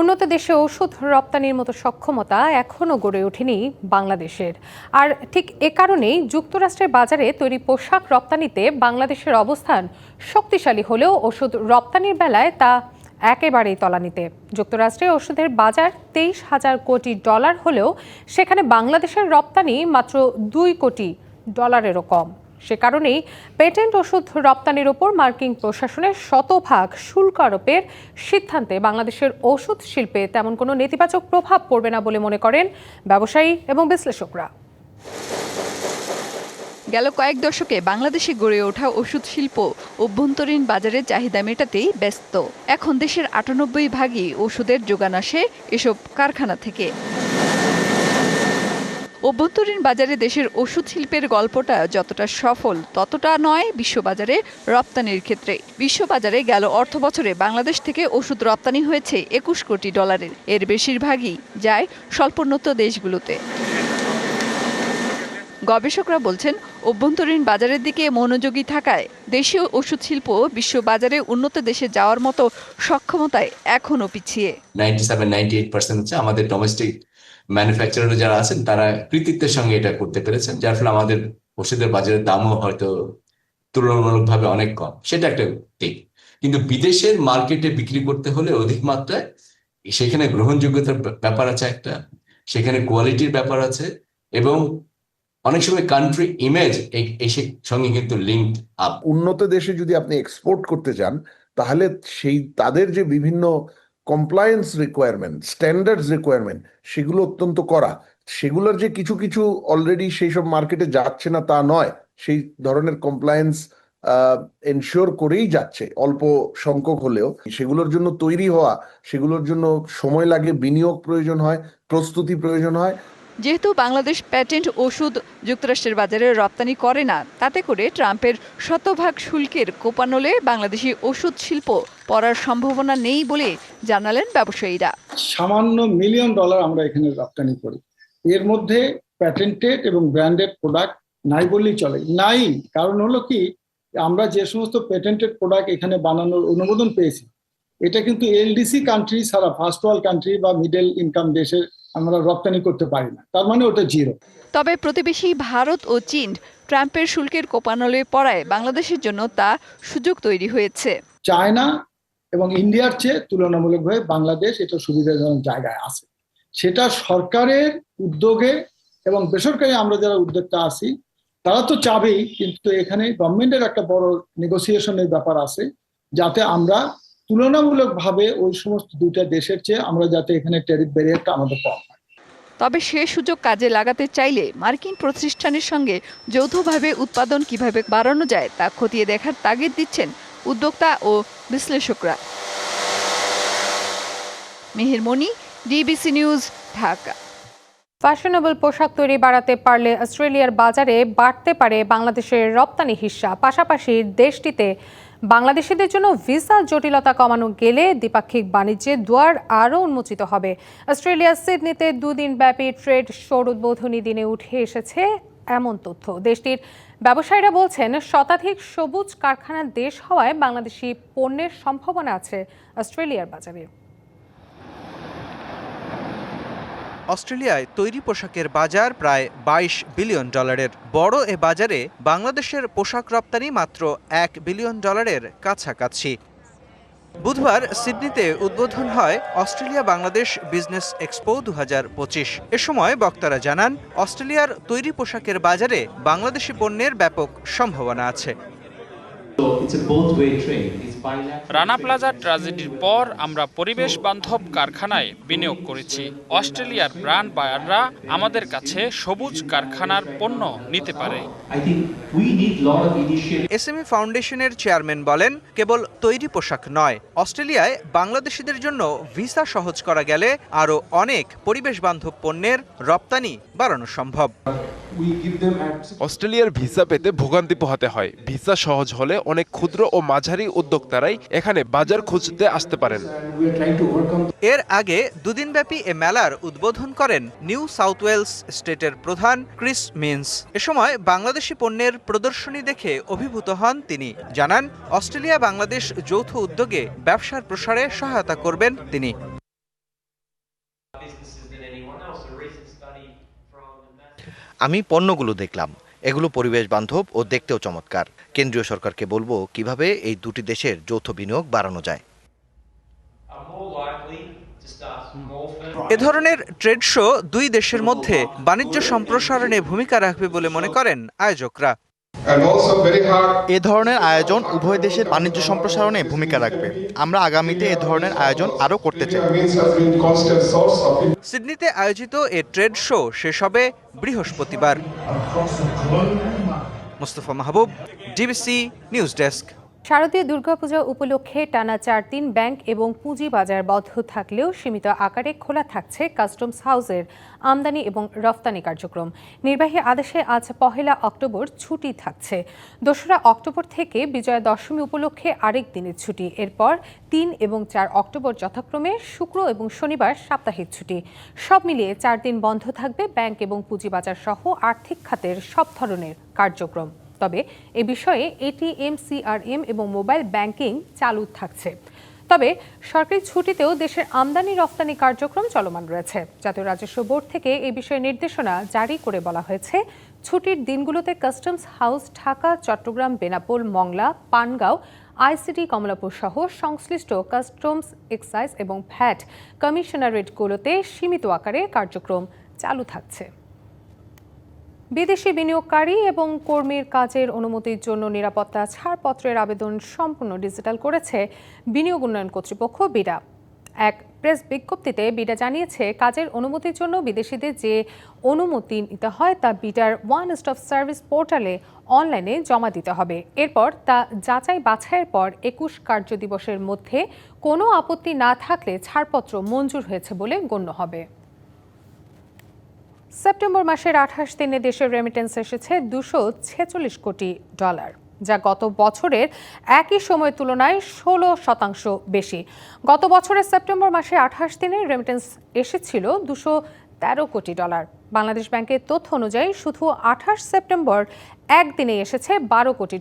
উন্নত দেশে ওষুধ রপ্তানির মতো সক্ষমতা এখনও গড়ে ওঠেনি বাংলাদেশের। আর ঠিক এ কারণেই যুক্তরাষ্ট্রের বাজারে তৈরি পোশাক রপ্তানিতে বাংলাদেশের অবস্থান শক্তিশালী হলেও ওষুধ রপ্তানির বেলায় তা একেবারেই তলানিতে। যুক্তরাষ্ট্রে ওষুধের বাজার 23,000 কোটি ডলার হলেও সেখানে বাংলাদেশের রপ্তানি মাত্র 2 কোটি ডলারেরও কম। সে কারণেই পেটেন্ট ওষুধ রপ্তানির ওপর মার্কিন প্রশাসনের শতভাগ শুল্ক আরোপের সিদ্ধান্তে বাংলাদেশের ওষুধ শিল্পে তেমন কোনো নেতিবাচক প্রভাব পড়বে না বলে মনে করেন ব্যবসায়ী এবং বিশ্লেষকরা। গেল কয়েক দশকে বাংলাদেশে গড়ে ওঠা ওষুধ শিল্প অভ্যন্তরীণ বাজারের চাহিদা মেটাতেই ব্যস্ত। এখন দেশের 98% ওষুধের যোগান আসে এসব কারখানা থেকে। অভ্যন্তরীণ বাজারে দেশের ওষুধ শিল্পের গল্পটা যতটা সফল ততটা নয় বিশ্ববাজারে রপ্তানির ক্ষেত্রে। বিশ্ববাজারে গেল অর্থবছরে বাংলাদেশ থেকে ওষুধ রপ্তানি হয়েছে 21 কোটি ডলারের। এর বেশিরভাগই যায় স্বল্পোন্নত দেশগুলোতে। গবেষকরা বলছেন অভ্যন্তরীণ বাজারের দিকে মনোযোগী থাকায় দেশীয় ওষুধ শিল্প বিশ্ববাজারে উন্নত দেশে যাওয়ার মতো সক্ষমতায় এখনও পিছিয়ে। 97-98% হচ্ছে আমাদের ডোমেস্টিক ম্যানুফ্যাকচারার যারা আছেন তারা কৃতিত্বের সঙ্গে এটা করতে পেরেছেন, যার ফলে আমাদের ওষুধের বাজারের দামও হয়তো তুলনামূলকভাবে অনেক কম। সেটা একটা দিক। কিন্তু বিদেশের মার্কেটে বিক্রি করতে হলে অধিক মাত্রায় সেখানে গ্রহণযোগ্যতার ব্যাপার আছে, একটা সেখানে কোয়ালিটির ব্যাপার আছে এবং অনেক সময় কান্ট্রি ইমেজ এই সঙ্গে কিন্তু লিঙ্কড আপ। উন্নত দেশে যদি আপনি এক্সপোর্ট করতে চান তাহলে সেই তাদের যে বিভিন্ন কমপ্লায়েন্স রিকোয়ারমেন্ট, স্ট্যান্ডার্ডস রিকোয়ারমেন্ট, সেগুলো অত্যন্ত করা। সেগুলোর যে কিছু কিছু অলরেডি সেই সব মার্কেটে যাচ্ছে না তা নয়, সেই ধরনের কমপ্লায়েন্স এনশিওর করেই যাচ্ছে, অল্প সংখ্যক হলেও। সেগুলোর জন্য তৈরি হওয়া, সেগুলোর জন্য সময় লাগে, বিনিয়োগ প্রয়োজন হয়, প্রস্তুতি প্রয়োজন হয়। যেহেতু বাংলাদেশ প্যাটেন্ট ওষুধ যুক্তরাষ্ট্রের বাজারে রপ্তানি করে না, তাতে করে ট্রাম্পের শতভাগ শুল্কের কোপানলে বাংলাদেশি ওষুধ শিল্প পড়ার সম্ভাবনা নেই বলে জানালেন ব্যবসায়ীরা। সামান্য $1 মিলিয়ন আমরা এখানে রপ্তানি করি। এর মধ্যে প্যাটেন্টেড এবং ব্র্যান্ডেড প্রোডাক্ট নাই বললেই চলে। নাই কারণ হলো কি, আমরা যে সমস্ত প্যাটেন্টেড প্রোডাক্ট এখানে বানানোর অনুমোদন পেয়েছি, এটা কিন্তু এলডিসি কান্ট্রি ছাড়া ফার্স্ট ওয়ার্ল্ড কান্ট্রি বা মিডল ইনকাম দেশের আমরা রপ্তানি করতে পারি না, তার মানে ওটা জিরো। তবে প্রতিবেশী ভারত ও চীন ট্রাম্পের শুল্কের কোপানলে পড়ায় বাংলাদেশের জন্য তা সুযোগ তৈরি হয়েছে। চায়না এবং ইন্ডিয়ার চেয়ে তুলনামূলকভাবে বাংলাদেশ এটা সুবিধাজনক জায়গায় আছে। সেটা সরকারের উদ্যোগে এবং বেসরকারি আমরা যারা উদ্যোক্তা আছি তারা তো চাবেই, কিন্তু এখানে গভর্নমেন্টের একটা বড় নেগোসিয়েশনের ব্যাপার আছে, যাতে আমরা তুলনামূলকভাবে ওই সমস্ত দুইটা দেশের চেয়ে আমরা যাতে এখানে ট্যারিফ ব্যারিয়ারটা আমাদের কম হয়। তবে সে সুযোগ কাজে লাগাতে চাইলে মার্কিন প্রতিষ্ঠানের সঙ্গে যৌথভাবে উৎপাদন কিভাবে বাড়ানো যায় তা খতিয়ে দেখার তাগিদ দিচ্ছেন উদ্যোক্তা ও বিশ্লেষকরা। মেহের মনি, ডিবিসি নিউজ, ঢাকা। ফ্যাশনেবল পোশাক তৈরি বাড়াতে পারলে অস্ট্রেলিয়ার বাজারে বাড়তে পারে বাংলাদেশের রপ্তানি হিস্সা। পাশাপাশি দেশটিতে বাংলাদেশিদের জন্য ভিসা জটিলতা কমানো গেলে দ্বিপাক্ষিক বাণিজ্যের দুয়ার আরও উন্মোচিত হবে। অস্ট্রেলিয়ার সিডনিতে 2 দিন ব্যাপী ট্রেড শোর উদ্বোধনী দিনে উঠে এসেছে এমন তথ্য। দেশটির ব্যবসায়ীরা বলছেন, শতাধিক সবুজ কারখানার দেশ হওয়ায় বাংলাদেশি পণ্যের সম্ভাবনা আছে অস্ট্রেলিয়ার বাজারে। অস্ট্রেলিয়ায় তৈরি পোশাকের বাজার প্রায় $22 বিলিয়ন। বড় এ বাজারে বাংলাদেশের পোশাক রপ্তানি মাত্র $1 বিলিয়ন কাছাকাছি। বুধবার সিডনিতে উদ্বোধন হয় অস্ট্রেলিয়া বাংলাদেশ বিজনেস এক্সপো 2025। এ সময় বক্তারা জানান, অস্ট্রেলিয়ার তৈরি পোশাকের বাজারে বাংলাদেশি পণ্যের ব্যাপক সম্ভাবনা আছে। রানা প্লাজা ট্র্যাজেডির পর আমরা পরিবেশ বান্ধব কারখানায় বিনিয়োগ করেছি। অস্ট্রেলিয়ার ব্র্যান্ড বায়াররা আমাদের কাছে সবুজ কারখানার পণ্য নিতে পারে। এসএমই ফাউন্ডেশনের চেয়ারম্যান বলেন, কেবল তৈরি পোশাক নয়, অস্ট্রেলিয়ায় বাংলাদেশিদের জন্য ভিসা সহজ করা গেলে আরও অনেক পরিবেশ বান্ধব পণ্যের রপ্তানি বাড়ানো সম্ভব। অস্ট্রেলিয়ার ভিসা পেতে ভোগান্তি পোহাতে হয়। ভিসা সহজ হলে অনেক ক্ষুদ্র ও মাঝারি উদ্যোক্তারাই এখানে বাজার খুঁজতে আসতে পারেন। এর আগে 2 দিনব্যাপী এ মেলার উদ্বোধন করেন নিউ সাউথ ওয়েলস স্টেটের প্রধান ক্রিস মিন্স। এ সময় বাংলাদেশি পণ্যের প্রদর্শনী দেখে অভিভূত হন তিনি। জানান, অস্ট্রেলিয়া বাংলাদেশ যৌথ উদ্যোগে ব্যবসার প্রসারে সহায়তা করবেন তিনি। আমি পণ্যগুলো দেখলাম, এগুলো পরিবেশ বান্ধব ও দেখতেও চমৎকার। কেন্দ্রীয় সরকারকে বলবো কিভাবে এই দুটি দেশের যৌথ বিনিয়োগ বাড়ানো যায়। এ ধরনের ট্রেড শো 2 দেশের মধ্যে বাণিজ্য সম্প্রসারণে ভূমিকা রাখবে বলে মনে করেন আয়োজকরা। এ ধরনের আয়োজন উভয় দেশের বাণিজ্য সম্প্রসারণে ভূমিকা রাখবে। আমরা আগামীতে এ ধরনের আয়োজন আরও করতে চাই। সিডনিতে আয়োজিত এ ট্রেড শো শেষ হবে বৃহস্পতিবার। মুস্তফা মাহবুব, ডিবিসি নিউজ ডেস্ক। শারদীয় দুর্গাপূজা উপলক্ষে টানা 4 দিন ব্যাংক এবং পুঁজি বাজার বন্ধ থাকলেও সীমিত আকারে খোলা থাকছে কাস্টমস হাউসের আমদানি এবং রফতানি কার্যক্রম। নির্বাহী আদেশে আজ 1 অক্টোবর ছুটি থাকছে। 2 অক্টোবর থেকে বিজয়া দশমী উপলক্ষে আরেক দিনের ছুটি। এরপর 3 এবং 4 অক্টোবর যথাক্রমে শুক্র এবং শনিবার সাপ্তাহিক ছুটি। সব মিলিয়ে 4 দিন বন্ধ থাকবে ব্যাংক এবং পুঁজিবাজার সহ আর্থিক খাতের সব ধরনের কার্যক্রম। তবে এ বিষয়ে এটিএম, সিআরএম এবং মোবাইল ব্যাংকিং চালু থাকছে। তবে সরকারি ছুটিতেও দেশের আমদানি রফতানি কার্যক্রম চলমান রয়েছে। জাতীয় রাজস্ব বোর্ড থেকে এই বিষয়ে নির্দেশনা জারি করে বলা হয়েছে, ছুটির দিনগুলোতে customs house Dhaka, Chattogram, Benapole, Mongla, Pangaon, ICT, Kamalapur সহ সংশ্লিষ্ট কাস্টমস, এক্সাইজ এবং ভ্যাট কমিশনারেটগুলোতে সীমিত আকারে কার্যক্রম চালু থাকছে। বিদেশি বিনিয়োগকারী এবং কর্মীর কাজের অনুমতির জন্য নিরাপত্তা ছাড়পত্রের আবেদন সম্পূর্ণ ডিজিটাল করেছে বিনিয়োগ উন্নয়ন কর্তৃপক্ষ বিডা। এক প্রেস বিজ্ঞপ্তিতে বিডা জানিয়েছে, কাজের অনুমতির জন্য বিদেশিদের যে অনুমতি নিতে হয় তা বিডার ওয়ান স্টপ সার্ভিস পোর্টালে অনলাইনে জমা দিতে হবে। এরপর তা যাচাই বাছাইয়ের পর 21 কার্যদিবসের মধ্যে কোনো আপত্তি না থাকলে ছাড়পত্র মঞ্জুর হয়েছে বলে গণ্য হবে। সেপ্টেম্বর মাসের 28 দিনে দেশের রেমিটেন্স এসেছে $246 কোটি, যা গত বছরের একই সময়ের তুলনায় 16% বেশি। গত বছরের সেপ্টেম্বর মাসে 28 দিনে রেমিটেন্স এসেছিল $213 কোটি। বাংলাদেশ ব্যাংকের তথ্য অনুযায়ী শুধু 28 সেপ্টেম্বর একদিনে এসেছে $12 কোটি।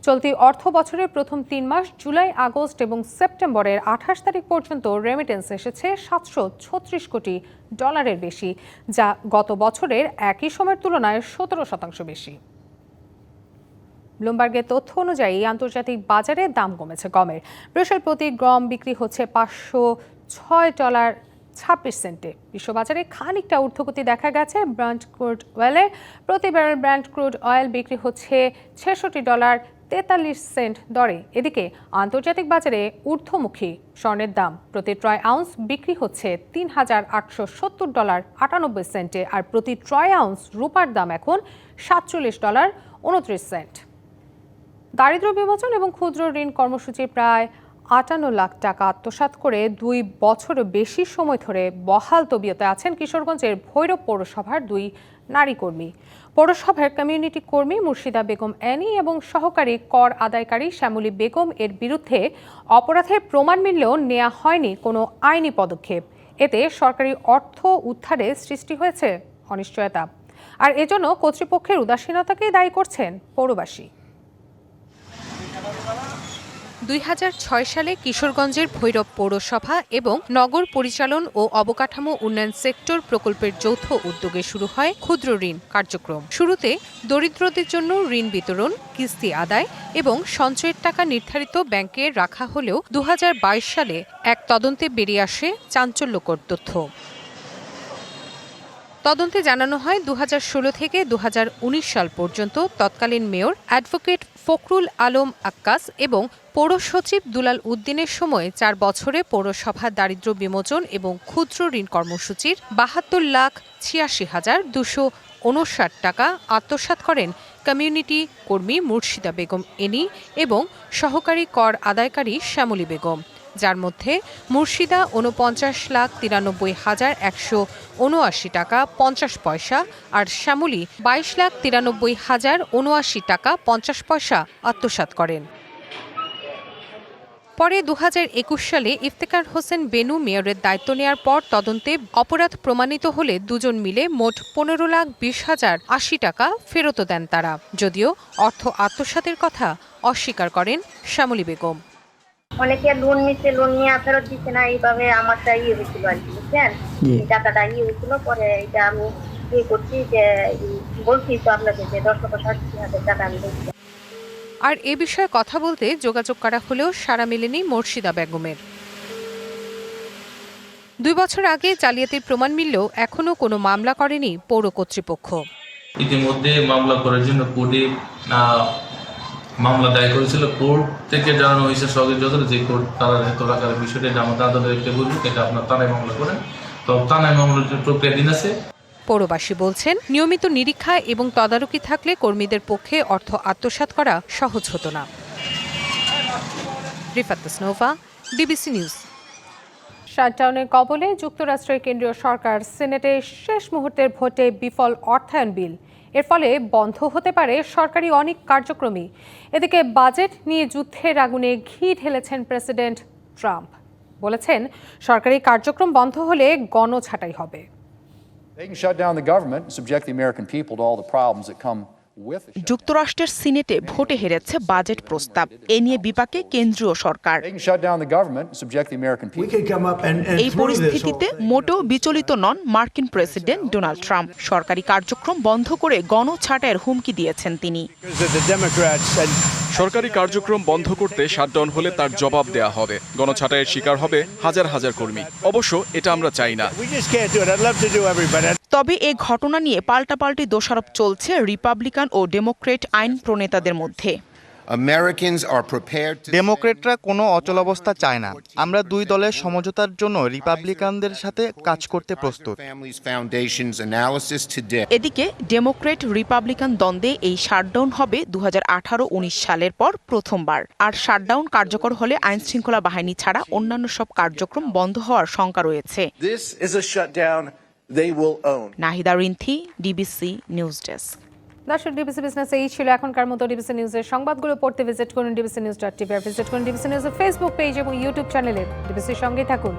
চলতি অর্থ বছরের প্রথম 3 মাস জুলাই, আগস্ট এবং সেপ্টেম্বরের 28 তারিখ পর্যন্ত রেমিটেন্স এসেছে $736 কোটি বেশি, যা গত বছরের একই সময়ের তুলনায় 17% বেশি। ব্লুমবার্গের তথ্য অনুযায়ী আন্তর্জাতিক বাজারে দাম কমেছে গমের। ব্রুসেল প্রতি গ্রাম বিক্রি হচ্ছে $506.26। বিশ্ববাজারে খানিকটা ঊর্ধ্বগতি দেখা গেছে ব্রান্ট ক্রুড অয়েলের। প্রতি ব্যারেল ব্রান্ট ক্রুড অয়েল বিক্রি হচ্ছে $66.43 দরে। এদিকে আন্তর্জাতিক বাজারে ঊর্ধ্বমুখী স্বর্ণের দাম প্রতি ট্রয় আউন্স বিক্রি হচ্ছে $3,870.98, আর প্রতি ট্রয় আউন্স রূপার দাম এখন $47.29। দারিদ্র্য বিমোচন এবং ক্ষুদ্র ঋণ কর্মসূচির প্রায় 58 লাখ টাকা আত্মসাৎ করে 2 বছরও বেশি সময় ধরে বহাল তবিয়তে আছেন কিশোরগঞ্জের ভৈরব পৌরসভার 2 নারী কর্মী। পৌরসভার কমিউনিটি কর্মী মুর্শিদা বেগম অ্যানি এবং সহকারী কর আদায়কারী শ্যামলী বেগম এর বিরুদ্ধে অপরাধের প্রমাণ মিললেও নেওয়া হয়নি কোনো আইনি পদক্ষেপ। এতে সরকারি অর্থ উদ্ধারে সৃষ্টি হয়েছে অনিশ্চয়তা, আর এজন্য কর্তৃপক্ষের উদাসীনতাকেই দায়ী করছেন পৌরবাসী। 2006 সালে কিশোরগঞ্জের ভৈরব পৌরসভা এবং নগর পরিচালন ও অবকাঠামো উন্নয়ন সেক্টর প্রকল্পের যৌথ উদ্যোগে শুরু হয় ক্ষুদ্র ঋণ কার্যক্রম। শুরুতে দরিদ্রদের জন্য ঋণ বিতরণ, কিস্তি আদায় এবং সঞ্চয়ের টাকা নির্ধারিত ব্যাংকে রাখা হলেও 2022 সালে এক তদন্তে বেরিয়ে আসে চাঞ্চল্যকর তথ্য। তদন্তে জানানো হয় 2016 থেকে 2019 সাল পর্যন্ত তৎকালীন মেয়র অ্যাডভোকেট ফখরুল আলম আক্কাস এবং পৌর সচিব দুলাল উদ্দিনের সময় 4 বছরে পৌরসভা দারিদ্র্য বিমোচন এবং ক্ষুদ্র ঋণ কর্মসূচির 72,86,259 টাকা আত্মসাৎ করেন কমিউনিটি কর্মী মুর্শিদা বেগম এনি এবং সহকারী কর আদায়কারী শ্যামলী বেগম, যার মধ্যে মুর্শিদা 49,93,179 টাকা 50 পয়সা আর শ্যামলী 22,93,079 টাকা 50 পয়সা আত্মসাৎ করেন। পরে 2021 সালে ইফতেখার হোসেন বেনু মেয়রের দায়িত্ব নেয়ার পর তদন্তে অপরাধ প্রমাণিত হলে দুজন মিলে মোট 15,20,080 টাকা ফেরত দেন তারা, যদিও অর্থ আত্মসাতের কথা অস্বীকার করেন শ্যামলী বেগম। অনেকে লোন নিচ্ছে, লোন নিয়ে ফেরত দিচ্ছে না, এইভাবে আমারটা হয়েছিল আর কি, বুঝছেন, টাকাটা হয়েছিল। পরে এটা আমি করছি যে বলছি তো আপনাকে যে 10,60,000 টাকা আমি দিচ্ছি। আর এ বিষয়ে কথা বলতে যোগাযোগ করা হলেও সাড়া মেলেনি মুর্শিদা বেগমের। 2 বছর আগে জালিয়াতির প্রমাণ মিললেও এখনো কোনো মামলা করেনি পৌর কর্তৃপক্ষ। ইতিমধ্যে মামলা করার জন্য কোর্টে মামলা দায়ের করেছিল। কোর্ট থেকে জানানো হয়েছে সহযোগিতা যে কোর্ট তারা তোলাকার বিষয়টা আমাদের আদালতে রেখে বলবে এটা আপনার থানায় মামলা করেন, তো থানায় মামলার প্রক্রিয়া দিন আছে। পৌরবাসী বলছেন, নিয়মিত নিরীক্ষা এবং তদারকি থাকলে কর্মীদের পক্ষে অর্থ আত্মসাৎ করা সহজ হতো না। Rifat Tasnova, DBC news. শাটডাউনের কবলে যুক্তরাষ্ট্রের কেন্দ্রীয় সরকার সিনেটে শেষ মুহূর্তের ভোটে বিফল অর্থায়ন বিল। এর ফলে বন্ধ হতে পারে সরকারি অনেক কার্যক্রমই। এদিকে বাজেট নিয়ে যুদ্ধের আগুনে ঘি ঢেলেছেন প্রেসিডেন্ট ট্রাম্প। বলেছেন, সরকারি কার্যক্রম বন্ধ হলে গণছাঁটাই হবে। যুক্তরাষ্ট্রের সিনেটে ভোটে হেরেছে বাজেট প্রস্তাব। এ নিয়ে বিপাকে কেন্দ্রীয় সরকার। এই পরিস্থিতিতে মোটেও বিচলিত নন মার্কিন প্রেসিডেন্ট ডোনাল্ড ট্রাম্প। সরকারি কার্যক্রম বন্ধ করে গণছাঁটাইয়ের হুমকি দিয়েছেন তিনি। সরকারি কার্যক্রম বন্ধ করতে শাটডাউন হলে তার জবাব দেয়া হবে। গণছাঁটাইয়ের শিকার হবে হাজার হাজার কর্মী। অবশ্য এটা আমরা চাই না। তবে এ ঘটনা নিয়ে পাল্টাপাল্টি দোষারোপ চলছে রিপাবলিকান ও ডেমোক্রেট আইন প্রণেতাদের মধ্যে। ডেমোক্রেটরা কোনো অচলাবস্থা চায় না। আমরা 2 দলের সমঝোতার জন্য রিপাবলিকানদের সাথে কাজ করতে প্রস্তুত। এদিকে ডেমোক্রেট রিপাবলিকান দ্বন্দ্বে এই শাটডাউন হবে 2018-19 সালের পর প্রথমবার। আর শাটডাউন কার্যকর হলে আইন শৃঙ্খলা বাহিনী ছাড়া অন্যান্য সব কার্যক্রম বন্ধ হওয়ার শঙ্কা রয়েছে। Nahida Rinthi, DBC news desk. দর্শক, ডিবিসি বিজনেস এই ছিল এখনকার মতো। ডিবিসি নিউজের সংবাদগুলো পড়তে ভিজিট করুন dbcnews.tv আর ভিজিট করুন ডিবিসি নিউজের ফেসবুক পেজ এবং ইউটিউব চ্যানেলে। ডিবিসির সঙ্গেই থাকুন।